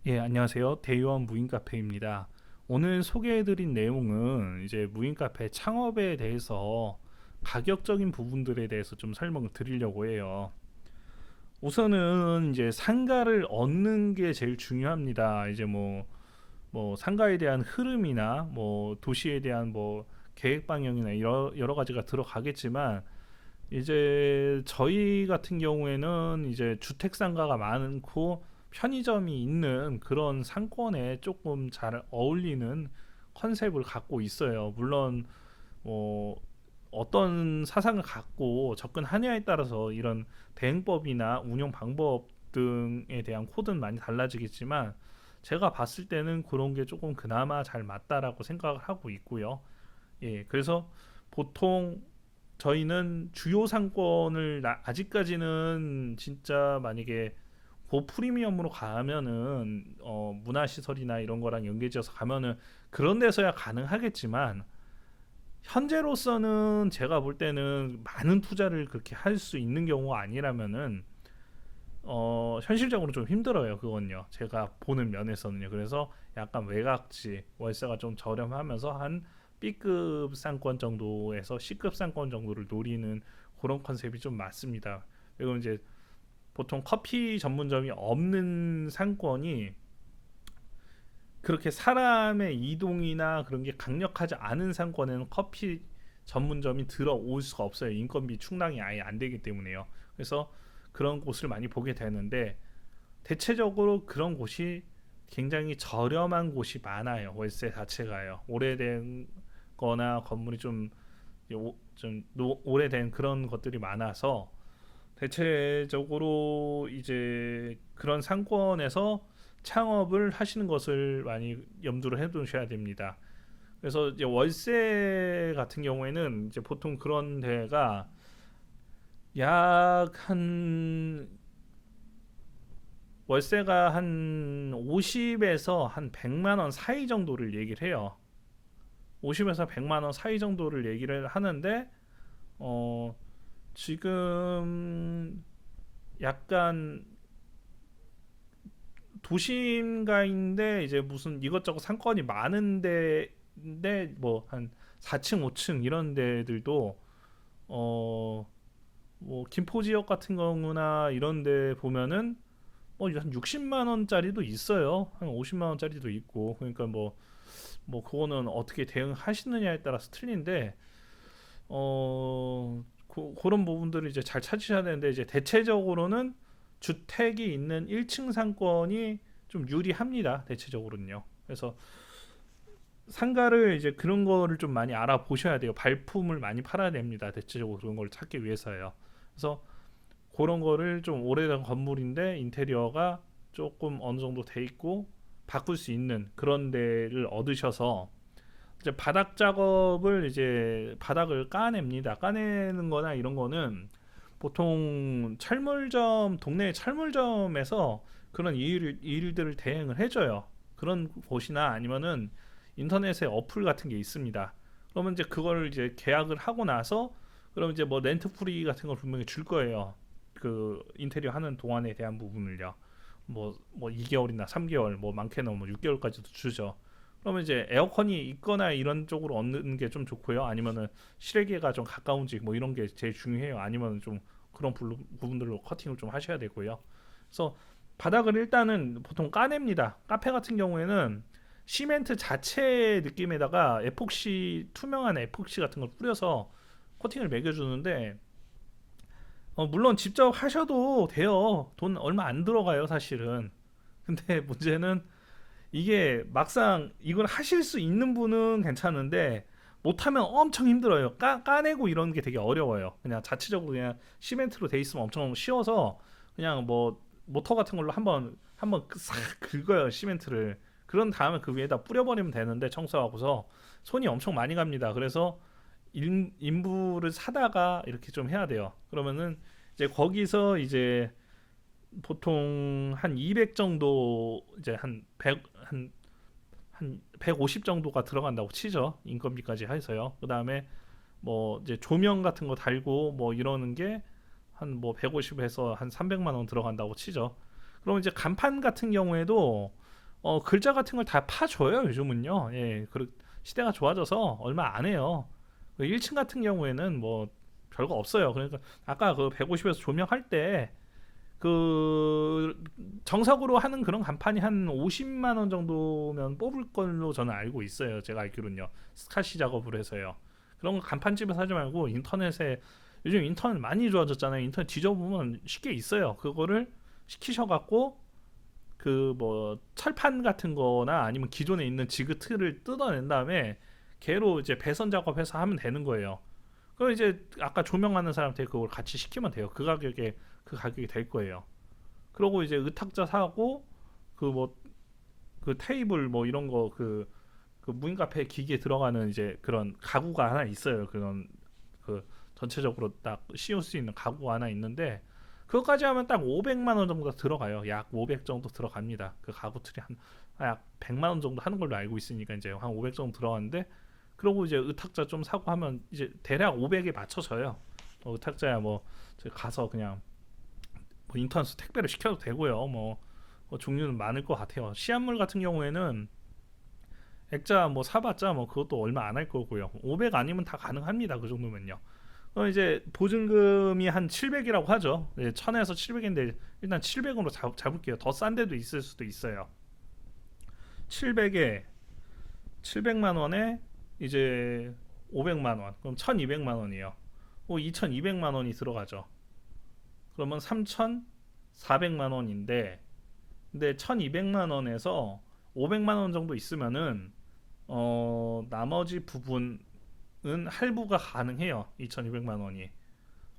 예, 안녕하세요. 대의원 무인 카페입니다. 오늘 소개해드린 내용은 이제 무인 카페 창업에 대해서 가격적인 부분들에 대해서 좀 설명을 드리려고 해요. 우선은 이제 상가를 얻는 게 제일 중요합니다. 이제 뭐 상가에 대한 흐름이나 뭐 도시에 대한 뭐 계획 방향이나 여러 가지가 들어가겠지만 이제 저희 같은 경우에는 이제 주택 상가가 많고 편의점이 있는 그런 상권에 조금 잘 어울리는 컨셉을 갖고 있어요. 물론 뭐 어떤 사상을 갖고 접근하냐에 따라서 이런 대응법이나 운영 방법 등에 대한 코드는 많이 달라지겠지만 제가 봤을 때는 그런 게 조금 그나마 잘 맞다라고 생각을 하고 있고요. 예, 그래서 보통 저희는 주요 상권을 아직까지는 진짜 만약에 고프리미엄으로 가면은 문화시설이나 이런 거랑 연계지어서 가면은 그런 데서야 가능하겠지만 현재로서는 제가 볼 때는 많은 투자를 그렇게 할 수 있는 경우가 아니라면은 현실적으로 좀 힘들어요. 그건요. 제가 보는 면에서는요. 그래서 약간 외곽지 월세가 좀 저렴하면서 한 B급 상권 정도에서 C급 상권 정도를 노리는 그런 컨셉이 좀 맞습니다. 그리고 이제 보통 커피 전문점이 없는 상권이 그렇게 사람의 이동이나 그런 게 강력하지 않은 상권에는 커피 전문점이 들어올 수가 없어요. 인건비 충당이 아예 안 되기 때문에요. 그래서 그런 곳을 많이 보게 되는데 대체적으로 그런 곳이 굉장히 저렴한 곳이 많아요. 월세 자체가요. 오래된 거나 건물이 좀 오래된 그런 것들이 많아서 대체적으로 이제 그런 상권에서 창업을 하시는 것을 많이 염두를 해 두셔야 됩니다. 그래서 이제 월세 같은 경우에는 이제 보통 그런 데가 약 한 월세가 한 50에서 한 100만 원 사이 정도를 얘기를 해요. 50에서 100만 원 사이 정도를 얘기를 하는데 어 지금 약간 도심가인데 이제 무슨 이것저것 상권이 많은데 뭐 한 4층, 5층 이런 데들도 어 뭐 김포 지역 같은 경우나 이런 데 보면은 한 60만 원짜리도 있어요. 한 50만 원짜리도 있고. 그러니까 뭐 그거는 어떻게 대응하시느냐에 따라서 틀린데 그런 부분들을 이제 잘 찾으셔야 되는데 이제 대체적으로는 주택이 있는 1층 상권이 좀 유리합니다. 대체적으로는요. 그래서 상가를 이제 그런 거를 좀 많이 알아보셔야 돼요. 발품을 많이 팔아야 됩니다. 대체적으로 그런 걸 찾기 위해서요. 그래서 그런 거를 좀 오래된 건물인데 인테리어가 조금 어느 정도 돼 있고 바꿀 수 있는 그런 데를 얻으셔서 이제 바닥 작업을 이제 바닥을 까냅니다. 까내는 거나 이런 거는 보통 철물점, 동네 철물점에서 그런 일들을 대행을 해줘요. 그런 곳이나 아니면은 인터넷에 어플 같은 게 있습니다. 그러면 이제 그걸 이제 계약을 하고 나서 그럼 이제 뭐 렌트 프리 같은 걸 분명히 줄 거예요. 그 인테리어 하는 동안에 대한 부분을요. 뭐 2개월이나 3개월, 뭐 많게는 뭐 6개월까지도 주죠. 그러면 이제 에어컨이 있거나 이런 쪽으로 얻는 게 좀 좋고요. 아니면은 실외기가 좀 가까운지 뭐 이런 게 제일 중요해요. 아니면 좀 그런 부분들로 커팅을 좀 하셔야 되고요. 그래서 바닥을 일단은 보통 까냅니다. 카페 같은 경우에는 시멘트 자체 느낌에다가 에폭시 투명한 에폭시 같은 걸 뿌려서 코팅을 매겨주는데 물론 직접 하셔도 돼요. 돈 얼마 안 들어가요, 사실은. 근데 문제는 이게 막상 이걸 하실 수 있는 분은 괜찮은데 못하면 엄청 힘들어요. 까내고 이런 게 되게 어려워요. 그냥 자체적으로 그냥 시멘트로 돼 있으면 엄청 쉬워서 그냥 뭐 모터 같은 걸로 한번 싹 긁어요, 시멘트를. 그런 다음에 그 위에다 뿌려버리면 되는데 청소하고서 손이 엄청 많이 갑니다. 그래서 인부를 사다가 이렇게 좀 해야 돼요. 그러면은 이제 거기서 이제 보통 한 200 정도 이제 한 150 정도가 들어간다고 치죠. 인건비까지 해서요. 그다음에 뭐 이제 조명 같은 거 달고 뭐 이러는 게 한 뭐 150에서 한 300만 원 들어간다고 치죠. 그럼 이제 간판 같은 경우에도 글자 같은 걸 다 파줘요 요즘은요. 예, 시대가 좋아져서 얼마 안 해요. 1층 같은 경우에는 뭐 별거 없어요. 그러니까 아까 그 150에서 조명할 때 그 정석으로 하는 그런 간판이 한 50만 원 정도면 뽑을 걸로 저는 알고 있어요. 제가 알기로는요. 스카시 작업을 해서요. 그런 거 간판집에서 하지 말고 인터넷에, 요즘 인터넷 많이 좋아졌잖아요. 인터넷 뒤져보면 쉽게 있어요. 그거를 시키셔갖고 그 뭐 철판 같은 거나 아니면 기존에 있는 지그트를 뜯어낸 다음에 걔로 이제 배선 작업해서 하면 되는 거예요. 그럼 이제 아까 조명하는 사람한테 그걸 같이 시키면 돼요. 그 가격이 될 거예요. 그러고 이제 의탁자 사고 그 뭐 그 테이블 뭐 이런 거 그 무인 카페 기기에 들어가는 이제 그런 가구가 하나 있어요. 그런 그 전체적으로 딱 씌울 수 있는 가구가 하나 있는데 그거까지 하면 딱 500만 원 정도 들어가요. 약 500 정도 들어갑니다. 그 가구 틀이 약 100만 원 정도 하는 걸로 알고 있으니까 이제 한 500 정도 들어가는데, 그러고 이제 의탁자 좀 사고 하면 이제 대략 500에 맞춰져요. 의탁자야 뭐 저기 가서 그냥 뭐 인터넷 택배로 시켜도 되고요. 뭐 종류는 많을 것 같아요. 시안물 같은 경우에는 액자 뭐 사봤자 뭐 그것도 얼마 안 할 거고요. 500 아니면 다 가능합니다. 그 정도면요. 이제 보증금이 한 700이라고 하죠. 네, 1000에서 700인데 일단 700으로 잡을게요. 더 싼 데도 있을 수도 있어요. 700에 700만 원에 이제 500만 원. 그럼 1200만 원이에요. 2200만 원이 들어가죠. 그러면 3400만 원인데, 근데 1200만 원에서 500만 원 정도 있으면은 나머지 부분은 할부가 가능해요. 2200만 원이.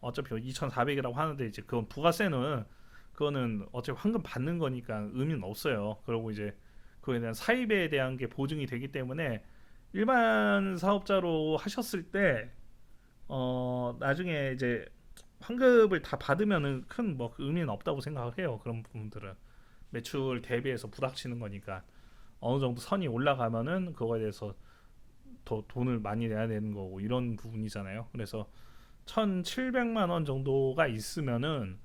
어차피 2400이라고 하는데 이제 그건 부가세는 그거는 어차피 황금 받는 거니까 의미는 없어요. 그리고 이제 그거에 대한 사입에 대한 게 보증이 되기 때문에 일반 사업자로 하셨을 때 나중에 이제 환급을 다 받으면은 큰 뭐 의미는 없다고 생각을 해요. 그런 부분들은 매출 대비해서 부닥치는 거니까 어느 정도 선이 올라가면은 그거에 대해서 더 돈을 많이 내야 되는 거고 이런 부분이잖아요. 그래서 1,700만 원 정도가 있으면은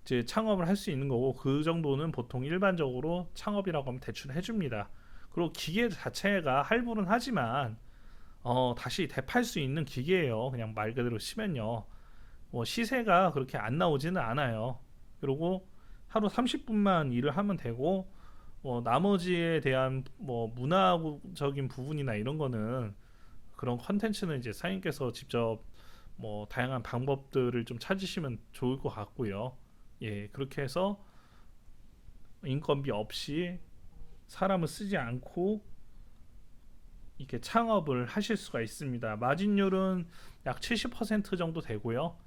이제 창업을 할 수 있는 거고, 그 정도는 보통 일반적으로 창업이라고 하면 대출을 해줍니다. 그리고 기계 자체가 할부는 하지만 다시 되팔 수 있는 기계예요. 그냥 말 그대로 치면요. 뭐 시세가 그렇게 안 나오지는 않아요. 그리고 하루 30분만 일을 하면 되고 나머지에 대한 뭐 문화적인 부분이나 이런 거는 그런 컨텐츠는 이제 사장님께서 직접 뭐 다양한 방법들을 좀 찾으시면 좋을 것 같고요. 예, 그렇게 해서 인건비 없이 사람을 쓰지 않고 이렇게 창업을 하실 수가 있습니다. 마진율은 약 70% 정도 되고요.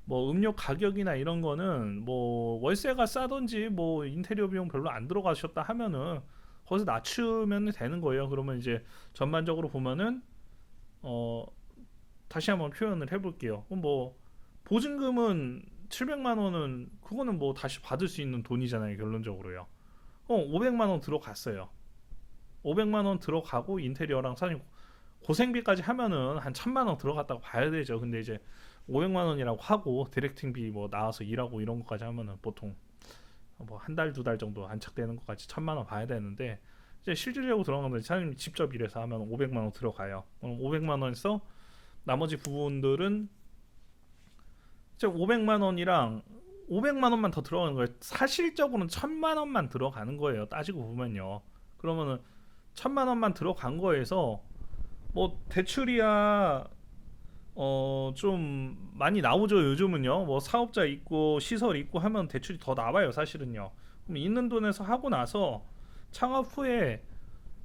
뭐 음료 가격이나 이런 거는 뭐 월세가 싸든지 뭐 인테리어 비용 별로 안 들어가셨다 하면은 거기서 낮추면 되는 거예요. 그러면 이제 전반적으로 보면은 어 다시 한번 표현을 해볼게요. 그럼 뭐 보증금은 700만 원은 그거는 뭐 다시 받을 수 있는 돈이잖아요. 결론적으로요. 500만 원 들어갔어요. 500만 원 들어가고 인테리어랑 사실 고생비까지 하면은 한 1000만 원 들어갔다고 봐야 되죠. 근데 이제 500만 원이라고 하고 디렉팅비 뭐 나와서 일하고 이런 것까지 하면은 보통 뭐 한 달 두 달 정도 안착되는 것까지 1000만 원 봐야 되는데, 이제 실질적으로 들어가는 건 사장님이 직접 일해서 하면 500만 원 들어가요. 그럼 500만 원에서 나머지 부분들은 이제 500만 원이랑 500만 원만 더 들어가는 거예요. 사실적으로는 1000만 원만 들어가는 거예요. 따지고 보면요. 그러면은 1000만 원만 들어간 거에서 뭐 대출이야 좀 많이 나오죠. 요즘은요. 뭐 사업자 있고 시설 있고 하면 대출이 더 나와요. 사실은요. 그럼 있는 돈에서 하고 나서 창업 후에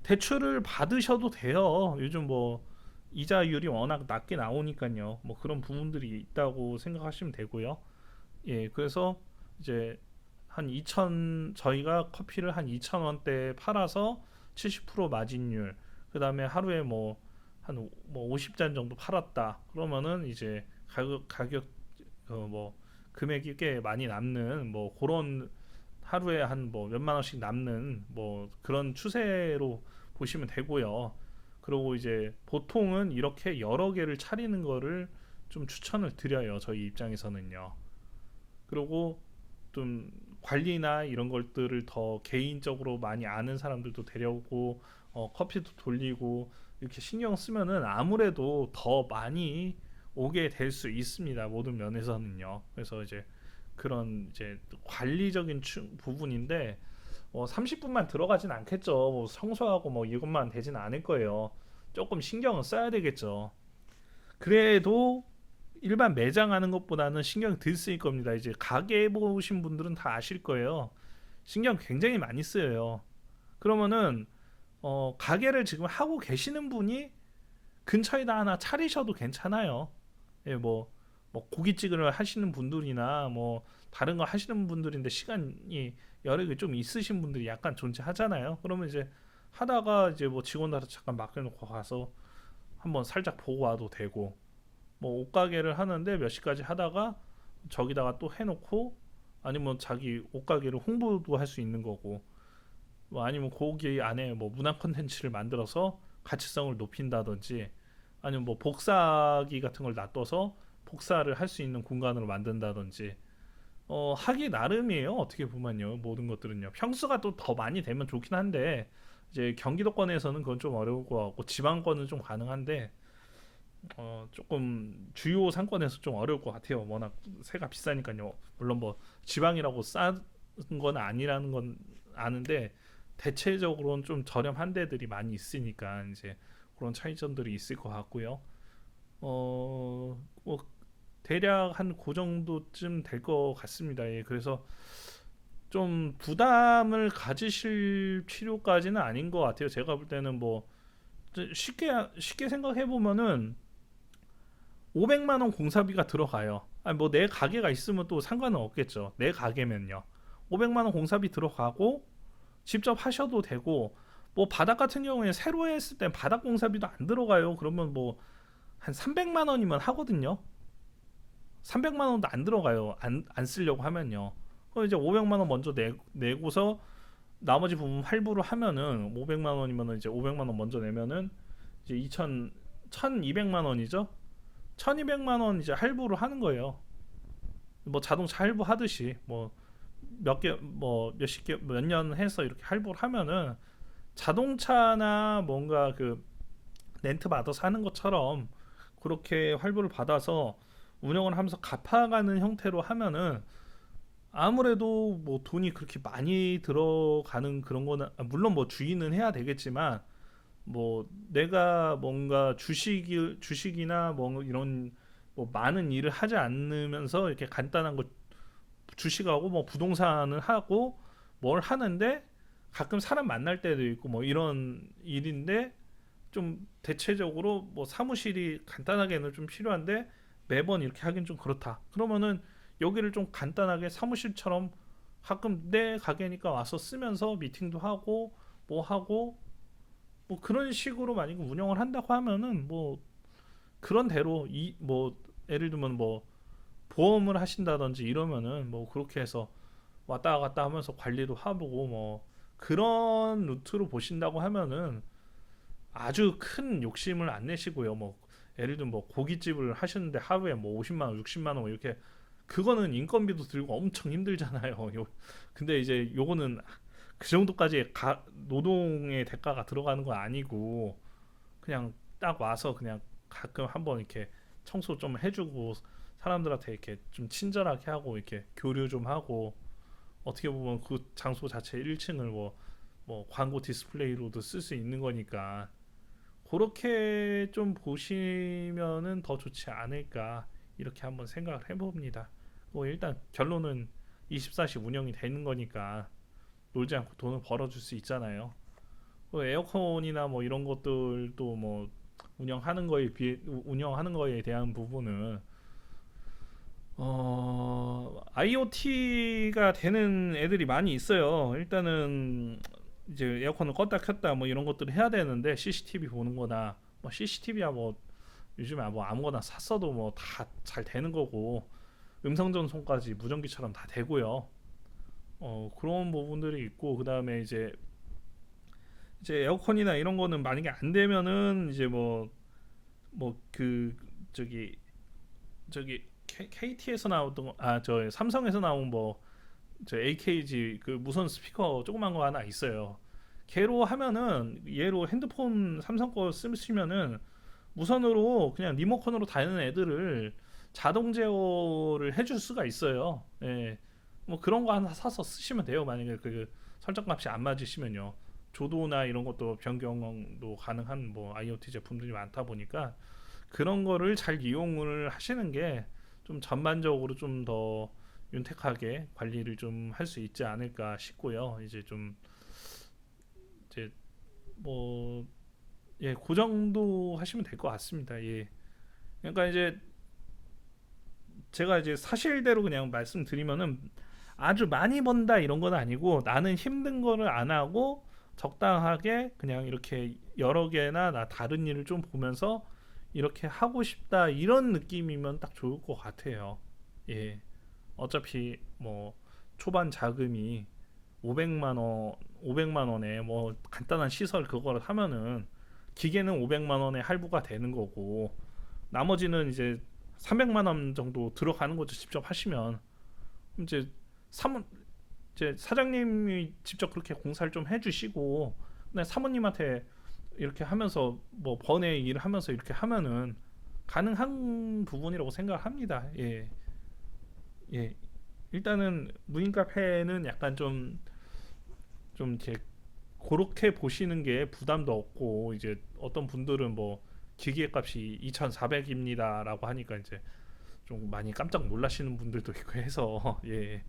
대출을 받으셔도 돼요. 요즘 뭐 이자율이 워낙 낮게 나오니까요. 뭐 그런 부분들이 있다고 생각하시면 되고요. 예, 그래서 이제 한 2천, 저희가 커피를 한 2,000원대에 팔아서 70% 마진율, 그 다음에 하루에 뭐 한 뭐 50잔 정도 팔았다. 그러면은 이제 가격 뭐 금액이 꽤 많이 남는 뭐 그런, 하루에 한 뭐 몇만 원씩 남는 뭐 그런 추세로 보시면 되고요. 그리고 이제 보통은 이렇게 여러 개를 차리는 거를 좀 추천을 드려요. 저희 입장에서는요. 그리고 좀 관리나 이런 것들을 더 개인적으로 많이 아는 사람들도 데려오고 커피도 돌리고 이렇게 신경 쓰면은 아무래도 더 많이 오게 될 수 있습니다. 모든 면에서는요. 그래서 이제 그런 이제 관리적인 부분인데 30분만 들어가진 않겠죠. 뭐 청소하고 뭐 이것만 되진 않을 거예요. 조금 신경을 써야 되겠죠. 그래도 일반 매장 하는 것보다는 신경 덜 쓰일 겁니다. 이제 가게 해보신 분들은 다 아실 거예요. 신경 굉장히 많이 쓰여요. 그러면은 가게를 지금 하고 계시는 분이 근처에다 하나 차리셔도 괜찮아요. 예, 뭐 고깃집을 하시는 분들이나 뭐 다른 거 하시는 분들인데 시간이 여력이 좀 있으신 분들이 약간 존재하잖아요. 그러면 이제 하다가 이제 뭐 직원들한테 잠깐 맡겨놓고 가서 한번 살짝 보고 와도 되고, 뭐 옷가게를 하는데 몇 시까지 하다가 저기다가 또 해놓고, 아니면 자기 옷가게를 홍보도 할 수 있는 거고, 뭐 아니면 거기 안에 뭐 문화 콘텐츠를 만들어서 가치성을 높인다든지, 아니면 뭐 복사기 같은 걸 놔둬서 복사를 할 수 있는 공간으로 만든다든지, 하기 나름이에요. 어떻게 보면요, 모든 것들은요. 평수가 또 더 많이 되면 좋긴 한데 이제 경기도권에서는 그건 좀 어려울 것 같고, 지방권은 좀 가능한데 조금 주요 상권에서 좀 어려울 것 같아요. 워낙 세가 비싸니까요. 물론 뭐 지방이라고 싼 건 아니라는 건 아는데, 대체적으로는 좀 저렴한 데들이 많이 있으니까 이제 그런 차이점들이 있을 것 같고요. 뭐 대략 한 그 정도쯤 될 것 같습니다. 예, 그래서 좀 부담을 가지실 필요까지는 아닌 것 같아요. 제가 볼 때는 뭐 쉽게 생각해 보면은 500만 원 공사비가 들어가요. 아니 뭐 내 가게가 있으면 또 상관은 없겠죠. 내 가게면요. 500만 원 공사비 들어가고 직접 하셔도 되고, 뭐 바닥 같은 경우에 새로 했을 때 바닥 공사비도 안 들어가요. 그러면 뭐 한 300만 원이면 하거든요. 300만 원도 안 들어가요. 안 쓰려고 하면요. 그럼 이제 500만 원 먼저 내고서 나머지 부분 할부로 하면은 500만 원이면은 이제 500만 원 먼저 내면은 이제 1200만 원이죠. 1200만 원 이제 할부로 하는 거예요. 뭐 자동차 할부 하듯이 뭐 몇 개 뭐 몇십 개 몇 년 해서 이렇게 할부를 하면은 자동차나 뭔가 그 렌트 받아서 하는 것처럼 그렇게 할부를 받아서 운영을 하면서 갚아가는 형태로 하면은 아무래도 뭐 돈이 그렇게 많이 들어가는 그런 거는, 물론 뭐 주의는 해야 되겠지만, 뭐 내가 뭔가 주식이나 뭐 이런 뭐 많은 일을 하지 않으면서 이렇게 간단한 거 주식하고 뭐 부동산을 하고 뭘 하는데 가끔 사람 만날 때도 있고 뭐 이런 일인데, 좀 대체적으로 뭐 사무실이 간단하게는 좀 필요한데 매번 이렇게 하긴 좀 그렇다. 그러면은 여기를 좀 간단하게 사무실처럼 가끔 내 가게니까 와서 쓰면서 미팅도 하고 뭐 하고 뭐 그런 식으로 만약에 운영을 한다고 하면은 뭐 그런 대로 이 뭐 예를 들면 뭐 보험을 하신다든지 이러면은 뭐 그렇게 해서 왔다 갔다 하면서 관리도 해보고 뭐 그런 루트로 보신다고 하면은 아주 큰 욕심을 안 내시고요. 뭐 예를 들면 뭐 고깃집을 하셨는데 하루에 뭐 50만 원, 60만 원 이렇게, 그거는 인건비도 들고 엄청 힘들잖아요. 근데 이제 요거는 그 정도까지 노동의 대가가 들어가는 건 아니고, 그냥 딱 와서 그냥 가끔 한번 이렇게 청소 좀 해주고 사람들한테 이렇게 좀 친절하게 하고 이렇게 교류 좀 하고, 어떻게 보면 그 장소 자체 1층을 뭐 광고 디스플레이로도 쓸 수 있는 거니까 그렇게 좀 보시면은 더 좋지 않을까, 이렇게 한번 생각을 해봅니다. 뭐 일단 결론은 24시 운영이 되는 거니까 놀지 않고 돈을 벌어줄 수 있잖아요. 뭐 에어컨이나 뭐 이런 것들도 뭐 운영하는 거에 대한 부분은 IoT가 되는 애들이 많이 있어요. 일단은 이제 에어컨을 껐다 켰다 뭐 이런 것들을 해야 되는데, CCTV 보는 거나 뭐 CCTV야 뭐 요즘에 뭐 아무거나 샀어도 뭐 다 잘 되는 거고, 음성 전송까지 무전기처럼 다 되고요. 그런 부분들이 있고, 그다음에 이제 에어컨이나 이런 거는 만약에 안 되면은 이제 그 저기 KT에서 나왔던 저 삼성에서 나온 뭐 저 AKG 그 무선 스피커 조그만 거 하나 있어요. 걔로 하면은 얘로 핸드폰 삼성 거 쓰시면은 무선으로 그냥 리모컨으로 다니는 애들을 자동 제어를 해줄 수가 있어요. 예. 뭐 그런 거 하나 사서 쓰시면 돼요. 만약에 그 설정값이 안 맞으시면요. 조도나 이런 것도 변경도 가능한 뭐 IoT 제품들이 많다 보니까 그런 거를 잘 이용을 하시는 게 좀 전반적으로 좀 더 윤택하게 관리를 좀 할 수 있지 않을까 싶고요. 이제 좀 이제 뭐 예, 그 정도 하시면 될 것 같습니다. 예. 그러니까 이제 제가 이제 사실대로 그냥 말씀드리면은 아주 많이 번다 이런 건 아니고 나는 힘든 거를 안 하고 적당하게 그냥 이렇게 여러 개나 나 다른 일을 좀 보면서 이렇게 하고 싶다 이런 느낌이면 딱 좋을 것 같아요. 예. 어차피 뭐 초반 자금이 500만 원, 500만 원에 뭐 간단한 시설 그거를 하면은 기계는 500만 원에 할부가 되는 거고 나머지는 이제 300만 원 정도 들어가는 거죠. 직접 하시면 이제 사무 이제 사장님이 직접 그렇게 공사를 좀 해주시고 그냥 사모님한테 이렇게 하면서 뭐 번외 일을 하면서 이렇게 하면은 가능한 부분이라고 생각합니다. 예, 예. 일단은 무인 카페는 약간 좀 이렇게 그렇게 보시는 게 부담도 없고 이제 어떤 분들은 뭐 기계값이 2,400입니다라고 하니까 이제 좀 많이 깜짝 놀라시는 분들도 있고 해서 예.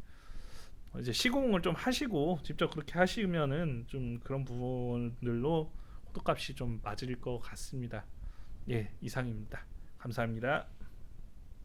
이제 시공을 좀 하시고 직접 그렇게 하시면은 좀 그런 부분들로 호두값이 좀 맞을 것 같습니다. 예, 이상입니다. 감사합니다.